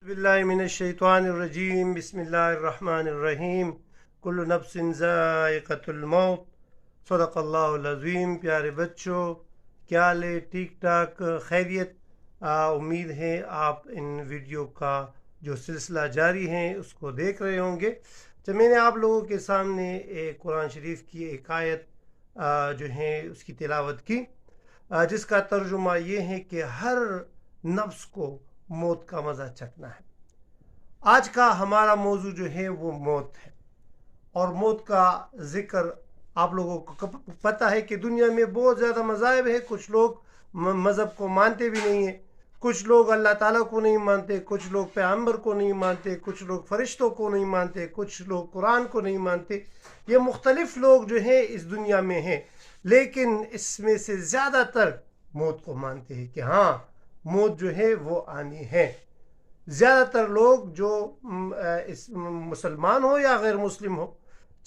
बिल्लाहि मिनश्शैतानिर्रजीम बिस्मिल्लाहिर्रहमानिर्रहीम कुल्लु नफ्सिन ज़ाइक़तुल मौत सदक़ल्लाहुल अज़ीम। प्यारे बच्चों, क्या हाल है? ठीक ठाक, खैरियत? उम्मीद है आप इन वीडियो का जो सिलसिला जारी है उसको देख रहे होंगे। तो मैंने आप लोगों के सामने एक कुरान शरीफ की एक आयत जो है उसकी तिलावत की, जिसका तर्जुमा ये है कि हर नफ्स को मौत का मज़ा चखना है। आज का हमारा मौजू जो है वो मौत है, और मौत का ज़िक्र आप लोगों को पता है कि दुनिया में बहुत ज़्यादा मज़ाहिब है। कुछ लोग मज़हब को मानते भी नहीं हैं, कुछ लोग अल्लाह ताला को नहीं मानते, कुछ लोग पैगंबर को नहीं मानते, कुछ लोग फरिश्तों को नहीं मानते, कुछ लोग कुरान को नहीं मानते। ये मुख्तलिफ लोग जो हैं इस दुनिया में हैं, लेकिन इसमें से ज़्यादातर मौत को मानते हैं कि हाँ, मौत जो है वो आनी है। ज़्यादातर लोग जो इस मुसलमान हो या गैर मुस्लिम हो,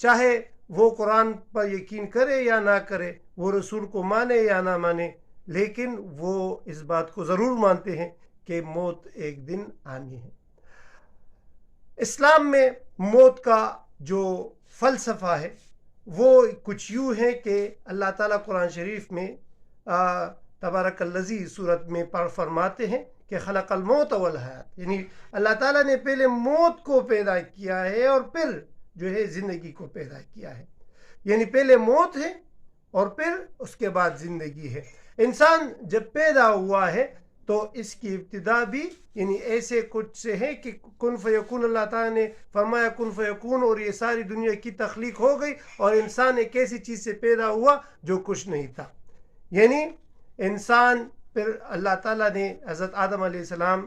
चाहे वो कुरान पर यकीन करे या ना करे, वो रसूल को माने या ना माने, लेकिन वो इस बात को ज़रूर मानते हैं कि मौत एक दिन आनी है। इस्लाम में मौत का जो फ़लसफ़ा है वो कुछ यूँ है कि अल्लाह ताला कुरान शरीफ में तबारकल्लज़ी सूरत में फरमाते हैं कि खलक़ल मौत वल हयात, यानी अल्लाह ताला ने पहले मौत को पैदा किया है और फिर जो है ज़िंदगी को पैदा किया है। यानी पहले मौत है और फिर उसके बाद ज़िंदगी है। इंसान जब पैदा हुआ है तो इसकी इब्तिदा भी यानी ऐसे कुछ से है कि कुन फयकून, अल्लाह ताला ने फरमाया कुन फयकून, और ये सारी दुनिया की तख्लीक हो गई और इंसान एक ऐसी चीज़ से पैदा हुआ जो कुछ नहीं था। यानी इंसान, फिर अल्लाह ताला ने हज़रत आदम अलैहिस्सलाम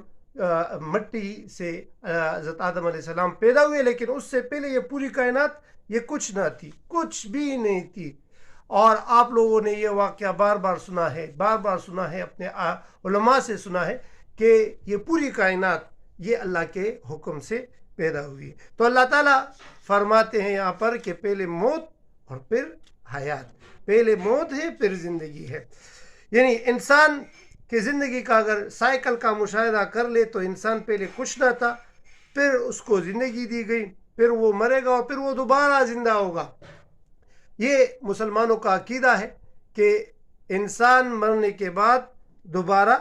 मिट्टी से हज़रत आदम अलैहिस्सलाम पैदा हुए, लेकिन उससे पहले ये पूरी कायनात ये कुछ ना थी, कुछ भी नहीं थी। और आप लोगों ने ये वाक़या बार बार सुना है, अपने उलमा से सुना है कि ये पूरी कायनात ये अल्लाह के हुक्म से पैदा हुई है। तो अल्लाह ताला फरमाते हैं यहाँ पर कि पहले मौत और फिर हयात, पहले मौत है फिर ज़िंदगी है। यानी इंसान की ज़िंदगी का अगर साइकिल का मुशाहिदा कर ले तो इंसान पहले कुछ ना था, फिर उसको ज़िंदगी दी गई, फिर वो मरेगा और फिर वो दोबारा ज़िंदा होगा। ये मुसलमानों का अकीदा है कि इंसान मरने के बाद दोबारा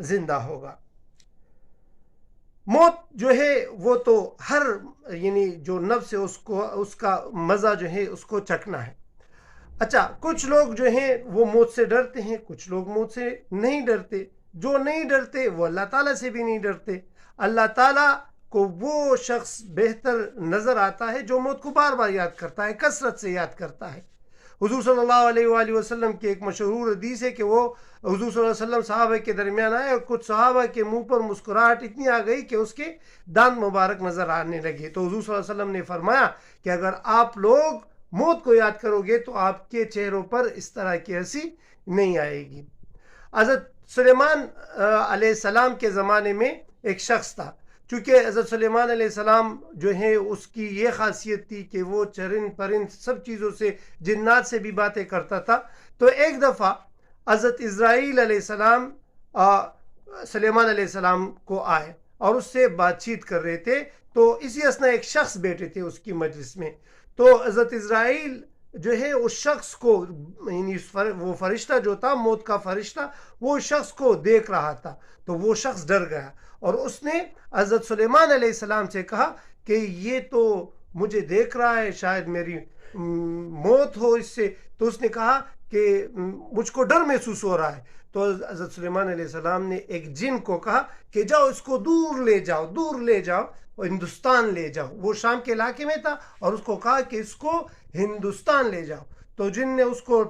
ज़िंदा होगा। मौत जो है वो तो हर यानी जो नफ्स है उसको उसका मज़ा जो है उसको चखना है। अच्छा, कुछ लोग जो हैं वो मौत से डरते हैं, कुछ लोग मौत से नहीं डरते। जो नहीं डरते वो अल्लाह ताला से भी नहीं डरते। अल्लाह ताला को वो शख्स बेहतर नज़र आता है जो मौत को बार बार याद करता है, कसरत से याद करता है। हुजूर सल्लल्लाहु अलैहि वसल्लम की एक मशहूर हदीस है कि वो हुजूर सल्लल्लाहु अलैहि वसल्लम सहाबा के दरमियान आए और कुछ सहाबा के मुंह पर मुस्कुराहट इतनी आ गई कि उसके दांत मुबारक नज़र आने लगे। तो हुजूर सल्लल्लाहु अलैहि वसल्लम ने फरमाया कि अगर आप लोग मौत को याद करोगे तो आपके चेहरों पर इस तरह की हंसी नहीं आएगी। हज़रत सुलेमान अलैहिस्सलाम के ज़माने में एक शख्स था। चूँकि हज़रत सुलेमान अलैहिस्सलाम जो है उसकी ये ख़ासियत थी कि वो चरिंद परिंद सब चीज़ों से, जिन्नात से भी बातें करता था। तो एक दफ़ा हज़रत इज़राइल अलैहिस्सलाम सुलेमान अलैहिस्सलाम को आए और उससे बातचीत कर रहे थे। तो इसी असना एक शख्स बैठे थे उसकी मजलिस में। तो हज़रत इज़राइल जो है उस शख्स को, यानी वो फरिश्ता जो था, मौत का फरिश्ता, वो शख्स को देख रहा था। तो वो शख्स डर गया और उसने हज़रत सुलेमान अलैहिस्सलाम से कहा कि ये तो मुझे देख रहा है, शायद मेरी मौत हो इससे। तो उसने कहा कि मुझको डर महसूस हो रहा है। तो हज़रत सुलेमान अलैहिस्सलाम ने एक जिन को कहा कि जाओ इसको दूर ले जाओ और हिंदुस्तान ले जाओ। वो शाम के इलाके में था और उसको कहा कि इसको हिंदुस्तान ले जाओ। तो जिन ने उसको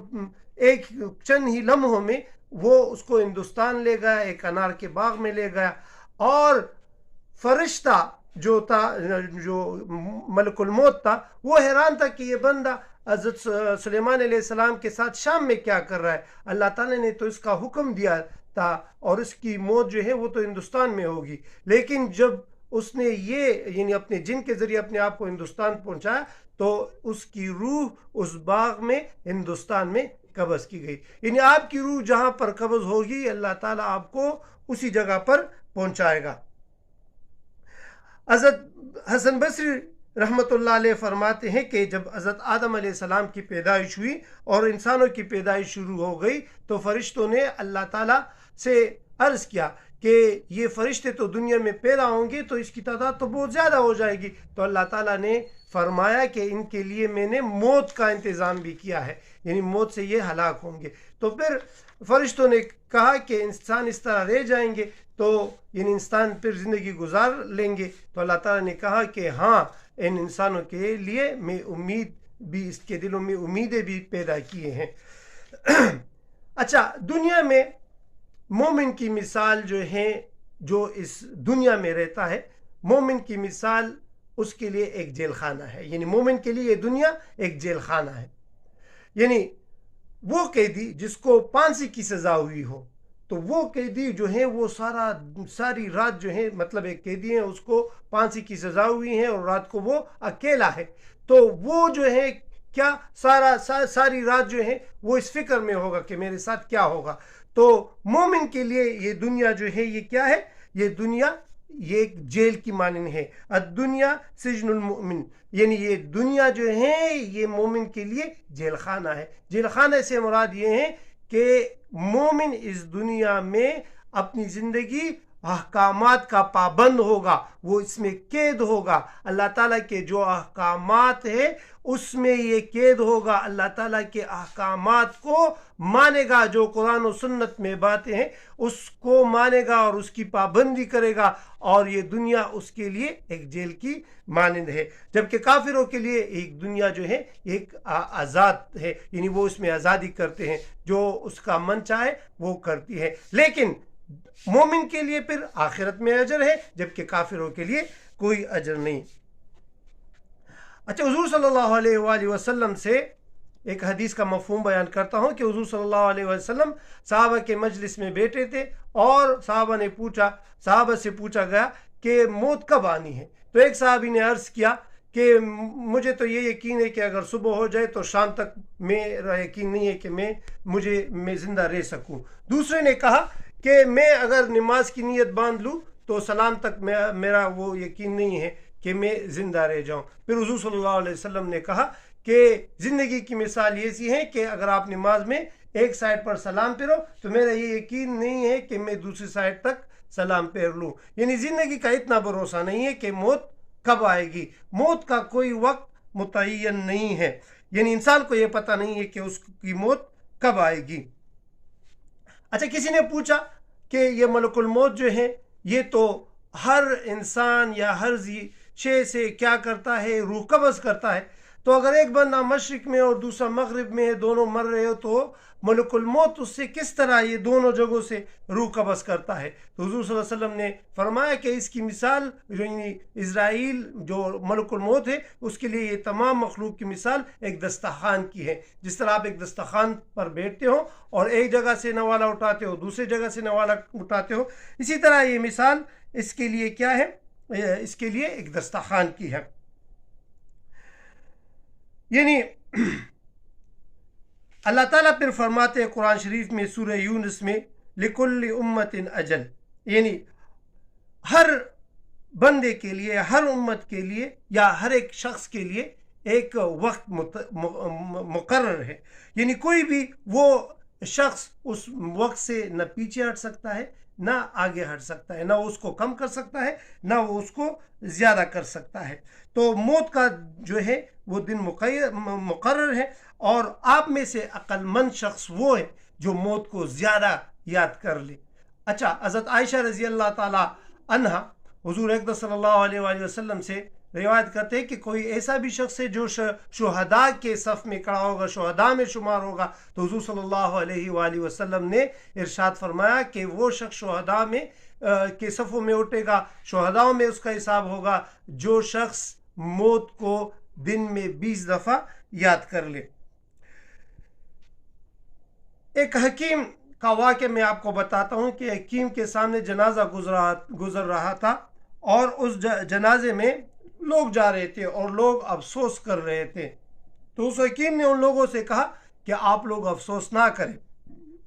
एक चंद ही लम्हों में वो उसको हिंदुस्तान ले गया, एक अनार के बाग में ले गया। और फरिश्ता जो था, जो मलकुल मौत था, वो हैरान था कि ये बंदा हज़रत सुलेमान अलैहिस्सलाम के साथ शाम में क्या कर रहा है। अल्लाह ताला ने तो इसका हुक्म दिया था और इसकी मौत जो है वो तो हिंदुस्तान में होगी। लेकिन जब उसने ये यानी अपने जिन के ज़रिए अपने आप को हिंदुस्तान पहुंचाया तो उसकी रूह उस बाग में हिंदुस्तान में कब्ज़ की गई। यानी आपकी रूह जहाँ पर कब्ज़ होगी अल्लाह ताला आपको उसी जगह पर पहुंचाएगा। हज़रत हसन बसरी रहमतुल्लाह अलैह फरमाते हैं कि जब हज़रत आदम अलैहिस्सलाम की पैदाइश हुई और इंसानों की पैदाइश शुरू हो गई तो फरिश्तों ने अल्लाह ताला से अर्ज़ किया कि ये फरिश्ते तो दुनिया में पैदा होंगे तो इसकी तादाद तो बहुत ज़्यादा हो जाएगी। तो अल्लाह ताला ने फरमाया कि इनके लिए मैंने मौत का इंतज़ाम भी किया है, यानी मौत से ये हलाक होंगे। तो फिर फरिश्तों ने कहा कि इंसान इस तरह रह जाएंगे, तो यानी इंसान फिर ज़िंदगी गुजार लेंगे। तो अल्लाह ताला ने कहा कि हाँ, इन इंसानों के लिए मैं उम्मीद भी, इसके दिलों में उम्मीदें भी पैदा किए हैं। अच्छा, दुनिया में मोमिन की मिसाल जो है, जो इस दुनिया में रहता है, मोमिन की मिसाल उसके लिए एक जेल खाना है। यानी मोमिन के लिए ये दुनिया एक जेल खाना है। यानी वो कैदी जिसको फांसी की सज़ा हुई हो, तो वो कैदी जो है वो सारी रात जो है, मतलब एक कैदी है उसको फांसी की सज़ा हुई है और रात को वो अकेला है, तो वो जो है क्या सारी रात जो है वो इस फिक्र में होगा कि मेरे साथ क्या होगा। तो मोमिन के लिए ये दुनिया जो है ये क्या है? ये दुनिया ये एक जेल की मानिंद है। दुनिया सिजनुल मोमिन, यानी ये दुनिया जो है ये मोमिन के लिए जेल खाना है। जेल खाना से मुराद ये है कि मोमिन इस दुनिया में अपनी ज़िंदगी अहकामात का पाबंद होगा, वो इसमें कैद होगा। अल्लाह ताला के जो अहकामात है उसमें ये कैद होगा, अल्लाह ताला के अहकामात को मानेगा, जो कुरान और सुन्नत में बातें हैं उसको मानेगा और उसकी पाबंदी करेगा, और ये दुनिया उसके लिए एक जेल की मानिंद है। जबकि काफिरों के लिए एक दुनिया जो है एक आज़ाद है, यानी वो उसमें आज़ादी करते हैं, जो उसका मन चाहे वो करती है। लेकिन मोमिन के लिए फिर आखिरत में अजर है, जबकि काफिरों के लिए कोई अजर नहीं। अच्छा, हुजूर सल्लल्लाहु अलैहि वसल्लम से एक हदीस का मफहूम बयान करता हूँ कि हुजूर सल्लल्लाहु अलैहि वसल्लम सहाबा के मजलिस में बैठे थे और सहाबा से पूछा गया कि मौत कब आनी है। तो एक सहाबी ने अर्ज़ किया कि मुझे तो ये यकीन है कि अगर सुबह हो जाए तो शाम तक मेरा यकीन नहीं है कि मैं ज़िंदा रह सकूँ। दूसरे ने कहा कि मैं अगर नमाज की नीयत बांध लूँ तो सलाम तक मेरा वो यकीन नहीं है कि मैं ज़िंदा रह जाऊँ। फिर हुजूर सल्लल्लाहु अलैहि वसल्लम ने कहा कि ज़िंदगी की मिसाल ये सी है कि अगर आप नमाज में एक साइड पर सलाम फेरो तो मेरा ये यकीन नहीं है कि मैं दूसरी साइड तक सलाम फेर लूँ। यानी ज़िंदगी का इतना भरोसा नहीं है कि मौत कब आएगी। मौत का कोई वक्त मुतय्यन नहीं है, यानी इंसान को ये पता नहीं है कि उसकी मौत कब आएगी। अच्छा, किसी ने पूछा कि ये मलकुल मौत जो है ये तो हर इंसान या हर शे से क्या करता है, रूह कब्ज़ करता है। तो अगर एक बंदा मशरिक में और दूसरा मगरिब में है, दोनों मर रहे हो, तो मलकुल मौत उससे किस तरह ये दोनों जगहों से रूह कब्ज़ करता है। तो हुजूर सल्लल्लाहु अलैहि वसल्लम ने फरमाया कि इसकी मिसाल इज़राइल जो मलकुल मौत है उसके लिए ये तमाम मखलूक की मिसाल एक दस्तरखान की है। जिस तरह आप एक दस्तरखान पर बैठते हो और एक जगह से नवाला उठाते हो, दूसरी जगह से नवाला उठाते हो, इसी तरह ये मिसाल इसके लिए क्या है, इसके लिए एक दस्तरखान की है। यानी अल्लाह ताला फिर फरमाते हैं कुरान शरीफ में सूरह यूनुस में, लिकुल्लि उम्मतिन अजल, यानी हर बंदे के लिए, हर उम्मत के लिए या हर एक शख्स के लिए एक वक्त मुकर्रर है। यानी कोई भी वो शख्स उस वक्त से न पीछे हट सकता है ना आगे हट सकता है, ना उसको कम कर सकता है ना वो उसको ज़्यादा कर सकता है। तो मौत का जो है वो दिन मुकर्रर है, और आप में से अक्लमंद शख्स वो है जो मौत को ज़्यादा याद कर ले। अच्छा, हज़रत आयशा रज़ी अल्लाह ताला अन्हा हुज़ूर अक़दस सल्लल्लाहु अलैहि वसल्लम से रिवायत करते हैं कि कोई ऐसा भी शख्स है जो शुहदा के सफ़ में खड़ा होगा, शुहदा में शुमार होगा। तो हुज़ूर सल्लल्लाहु अलैहि वसल्लम ने इरशाद फरमाया कि वो शख्स शुहदा में के सफ़ों में उठेगा, शुहदाओं में उसका हिसाब होगा जो शख्स मौत को दिन में 20 दफ़ा याद कर ले। एक हकीम का वाक़या मैं आपको बताता हूँ कि हकीम के सामने जनाजा गुजर रहा था और उस जनाजे में लोग जा रहे थे और लोग अफसोस कर रहे थे। तो उस हकीम ने उन लोगों से कहा कि आप लोग अफसोस ना करें,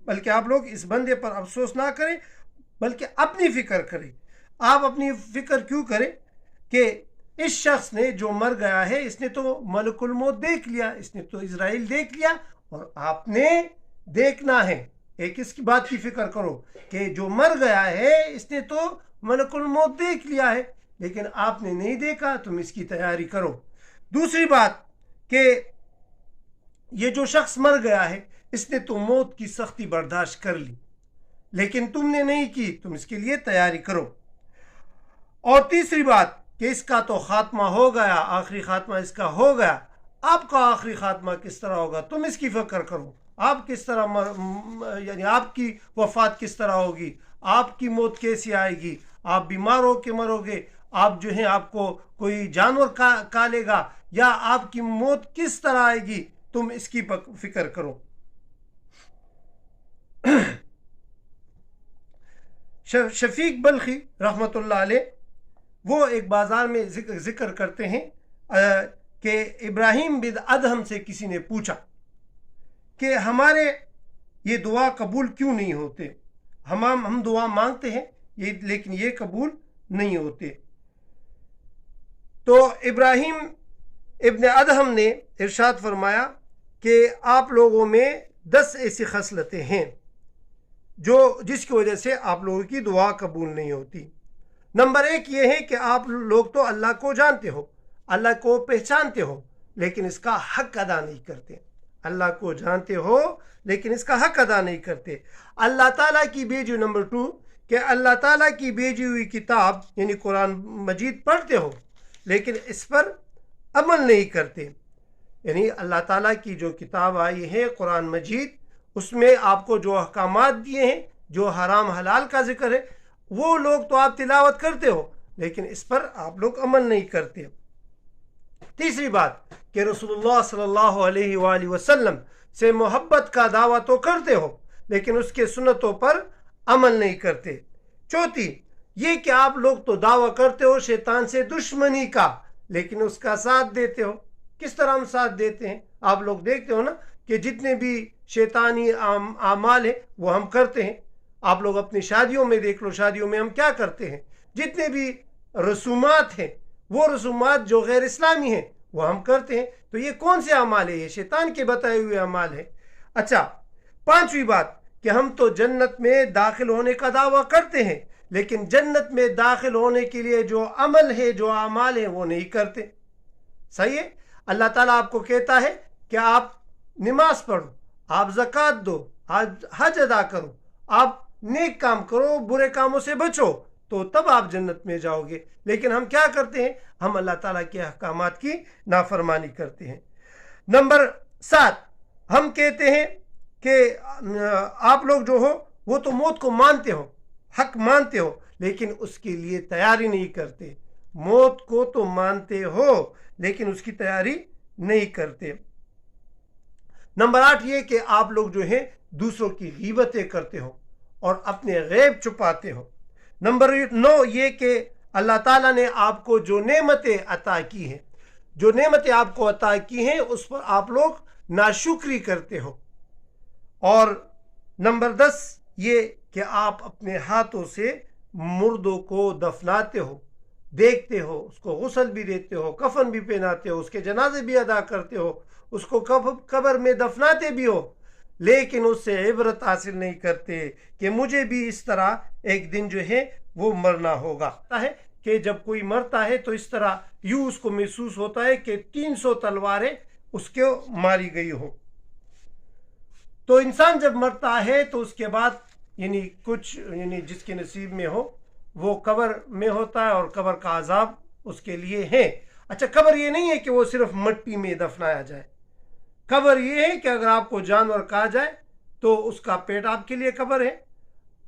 बल्कि आप लोग इस बंदे पर अफसोस ना करें बल्कि अपनी फ़िक्र करें। आप अपनी फ़िक्र क्यों करें? کہ इस शख्स ने जो मर गया है इसने तो मलकुल मौत देख लिया, इसने तो इजराइल देख लिया और आपने देखना है। एक इसकी बात की फिक्र करो कि जो मर गया है इसने तो मलकुल मौत देख लिया है लेकिन आपने नहीं देखा, तुम इसकी तैयारी करो। दूसरी बात कि ये जो शख्स मर गया है इसने तो मौत की सख्ती बर्दाश्त कर ली लेकिन तुमने नहीं की, तुम इसके लिए तैयारी करो। और तीसरी बात कि इसका तो खात्मा हो गया, आखिरी खात्मा इसका हो गया, आपका आखिरी खात्मा किस तरह होगा तुम इसकी फिक्र करो। आप किस तरह यानी आपकी वफात किस तरह होगी, आपकी मौत कैसी आएगी, आप बीमार हो के मरोगे, आप जो है आपको कोई जानवर काटेगा या आपकी मौत किस तरह आएगी, तुम इसकी फिक्र करो। शफीक बल्खी रहमतुल्लाह अलैह वो एक बाजार में जिक्र करते हैं कि इब्राहिम बिन अदहम से किसी ने पूछा कि हमारे ये दुआ कबूल क्यों नहीं होते, हम दुआ मांगते हैं ये लेकिन ये कबूल नहीं होते। तो इब्राहिम इब्न अदहम ने इरशाद फरमाया कि आप लोगों में 10 ऐसी खसलतें हैं जो जिसकी वजह से आप लोगों की दुआ कबूल नहीं होती। नंबर 1 ये है कि आप लोग तो अल्लाह को जानते हो, अल्लाह को पहचानते हो लेकिन इसका हक अदा नहीं करते। अल्लाह को जानते हो लेकिन इसका हक अदा नहीं करते। अल्लाह ताला की भेजी, नंबर 2 कि अल्लाह ताला की भेजी हुई किताब यानी कुरान मजीद पढ़ते हो लेकिन इस पर अमल नहीं करते। यानी अल्लाह ताला की जो किताब आई है कुरान मजीद, उसमें आपको जो अहकामात दिए हैं, जो हराम हलाल का जिक्र है, वो लोग तो आप तिलावत करते हो लेकिन इस पर आप लोग अमल नहीं करते। तीसरी बात कि रसूलुल्लाह सल्लल्लाहु अलैहि वसल्लम से मोहब्बत का दावा तो करते हो लेकिन उसके सुन्नतों पर अमल नहीं करते। चौथी ये कि आप लोग तो दावा करते हो शैतान से दुश्मनी का लेकिन उसका साथ देते हो। किस तरह हम साथ देते हैं? आप लोग देखते हो ना कि जितने भी शैतानी आमाल है वो हम करते हैं। आप लोग अपनी शादियों में देख लो, शादियों में हम क्या करते हैं, जितने भी रसूमात हैं वो रसूमात जो गैर इस्लामी हैं वो हम करते हैं। तो ये कौन से अमाल है? ये शैतान के बताए हुए अमाल है। अच्छा, पांचवी बात कि हम तो जन्नत में दाखिल होने का दावा करते हैं लेकिन जन्नत में दाखिल होने के लिए जो अमल है, जो अमाल है वो नहीं करते। सही है? अल्लाह ताला आपको कहता है कि आप नमाज पढ़ो, आप ज़कात दो, हज अदा करो, आप नेक काम करो, बुरे कामों से बचो, तो तब आप जन्नत में जाओगे। लेकिन हम क्या करते हैं? हम अल्लाह ताला के अहकामात की नाफरमानी करते हैं। नंबर 7 हम कहते हैं कि आप लोग जो हो वो तो मौत को मानते हो, हक मानते हो लेकिन उसके लिए तैयारी नहीं करते। मौत को तो मानते हो लेकिन उसकी तैयारी नहीं करते। नंबर 8 ये कि आप लोग जो है दूसरों की गीबतें करते हो और अपने गैब छुपाते हो। नंबर 9 ये कि अल्लाह ताला ने आपको जो नेमतें अता की हैं, जो नेमतें आपको अता की हैं उस पर आप लोग नाशुक्री करते हो। और नंबर 10 ये कि आप अपने हाथों से मुर्दों को दफनाते हो, देखते हो, उसको गुस्ल भी देते हो, कफन भी पहनाते हो, उसके जनाजे भी अदा करते हो, उसको कब्र में दफनाते भी हो लेकिन उससे इबरत हासिल नहीं करते कि मुझे भी इस तरह एक दिन जो है वो मरना होगा। है कि जब कोई मरता है तो इस तरह यूं उसको महसूस होता है कि 300 तलवारें उसके मारी गई हो। तो इंसान जब मरता है तो उसके बाद यानी कुछ यानी जिसके नसीब में हो वो कब्र में होता है और कब्र का अजाब उसके लिए है। अच्छा, कब्र ये नहीं है कि वो सिर्फ मिट्टी में दफनाया जाए। कब्र ये है कि अगर आपको जानवर कहा जाए तो उसका पेट आपके लिए कब्र है,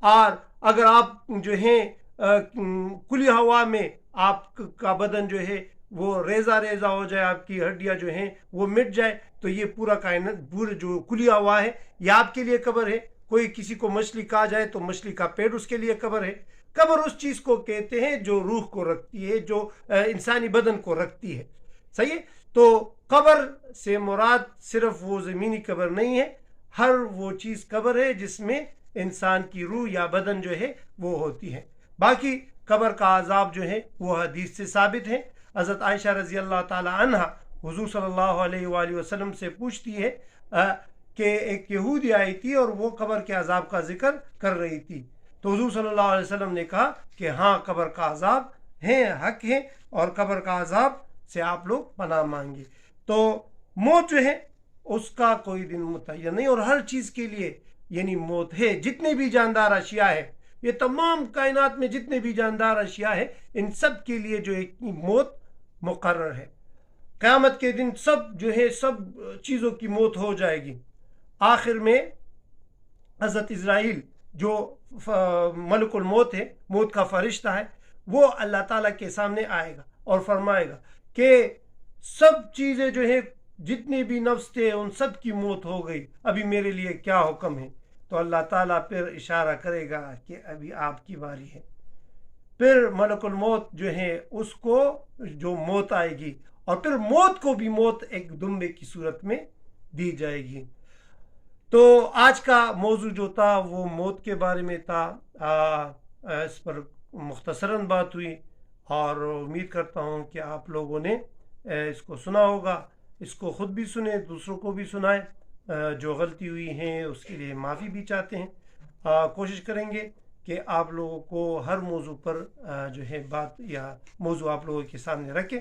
और अगर आप जो है खुली हवा में आपका बदन जो है वो रेजा रेजा हो जाए, आपकी हड्डियां जो हैं वो मिट जाए, तो ये पूरा कायनात, पूरी जो खुली हवा है ये आपके लिए कब्र है। कोई किसी को मछली कहा जाए तो मछली का पेट उसके लिए कब्र है। कब्र उस चीज को कहते हैं जो रूह को रखती है, जो इंसानी बदन को रखती है। सही है? तो कब्र से मुराद सिर्फ वो ज़मीनी कब्र नहीं है, हर वो चीज़ कब्र है जिसमें इंसान की रूह या बदन जो है वो होती है। बाकी قبر کا عذاب جو ہے وہ حدیث سے ثابت ہے. حضرت عائشہ رضی اللہ تعالی عنہ حضور صلی اللہ علیہ وآلہ وسلم سے پوچھتی ہے کہ ایک یہودی آئی تھی اور وہ قبر کے عذاب کا ذکر کر رہی تھی. تو حضور صلی اللہ علیہ وسلم نے کہا کہ ہاں قبر کا عذاب ہے، حق ہے، اور قبر کا عذاب سے آپ لوگ پناہ مانگے. تو موت جو ہے اس کا کوئی دن متعین نہیں، اور ہر چیز کے لیے یعنی موت ہے. جتنے بھی جاندار اشیاء ہے، یہ تمام کائنات میں جتنے بھی جاندار اشیاء ہے، ان سب کے لیے جو ایک موت مقرر ہے. قیامت کے دن سب جو ہے سب چیزوں کی موت ہو جائے گی. آخر میں حضرت اسرائیل جو ملک الموت ہے، موت کا فرشتہ ہے، وہ اللہ تعالیٰ کے سامنے آئے گا اور فرمائے گا کہ سب چیزیں جو ہے جتنے بھی نفس تھے ان سب کی موت ہو گئی، ابھی میرے لیے کیا حکم ہے؟ تو اللہ تعالیٰ پھر اشارہ کرے گا کہ ابھی آپ کی باری ہے. پھر ملک الموت جو ہے اس کو جو موت آئے گی، اور پھر موت کو بھی موت ایک دمبے کی صورت میں دی جائے گی. تو آج کا موضوع جو تھا وہ موت کے بارے میں تھا. اس پر مختصراً بات ہوئی، اور امید کرتا ہوں کہ آپ لوگوں نے اس کو سنا ہوگا. اس کو خود بھی سنیں، دوسروں کو بھی سنائیں. جو غلطی ہوئی ہیں اس کے لیے معافی بھی چاہتے ہیں. کوشش کریں گے کہ آپ لوگوں کو ہر موضوع پر جو ہے بات یا موضوع آپ لوگوں کے سامنے رکھیں.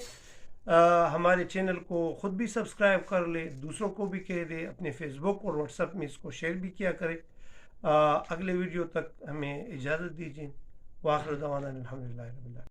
ہمارے چینل کو خود بھی سبسکرائب کر لے، دوسروں کو بھی کہہ دے، اپنے فیس بک اور واٹس ایپ میں اس کو شیئر بھی کیا کرے. اگلے ویڈیو تک ہمیں اجازت دیجیے. وآخر دعوانا الحمدللہ رب العالمین.